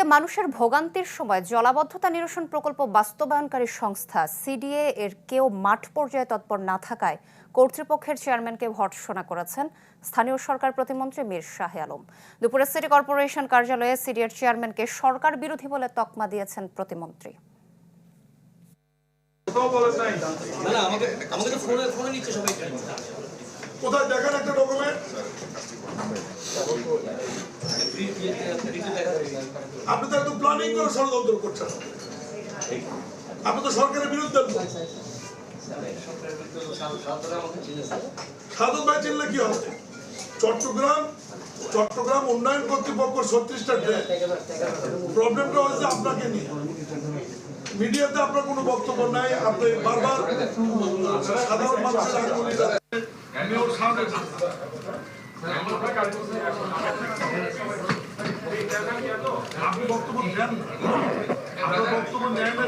এদিকে মানুষের ভোগান্তির সময় জলাবদ্ধতা নিরসন প্রকল্প বাস্তবায়নকারী সংস্থা সিডিএ এর কেউ মাঠ পর্যায়ে তৎপর না থাকায় কর্তৃপক্ষের চেয়ারম্যানকে ভর্ৎসনা করেছেন স্থানীয় সরকার প্রতিমন্ত্রী মীর শাহ আলম। দুপুরে সিটি কর্পোরেশন কার্যালয়ে সিডিএর চেয়ারম্যানকে সরকার বিরোধী বলে তকমা দিয়েছেন প্রতিমন্ত্রী। কোথায় দেখেন একটা ডকুমেন্ট, আপনি তো একটু প্ল্যানিং করে ষড়যন্ত্র করছেন, আপনি তো সরকারের বিরুদ্ধে। সাধন ভাই চিনলে কি হবে? চট্টগ্রাম উন্নয়ন কর্তৃপক্ষ 36টা ট্রেন, প্রবলেমটা হচ্ছে আপনাকে নিয়ে। মিডিয়াতে আপনার কোনো বক্তব্য নাই, আপনি বারবার সাধারণ মানুষের আপনি বক্তব্য দেন, আপনার বক্তব্য নেন না।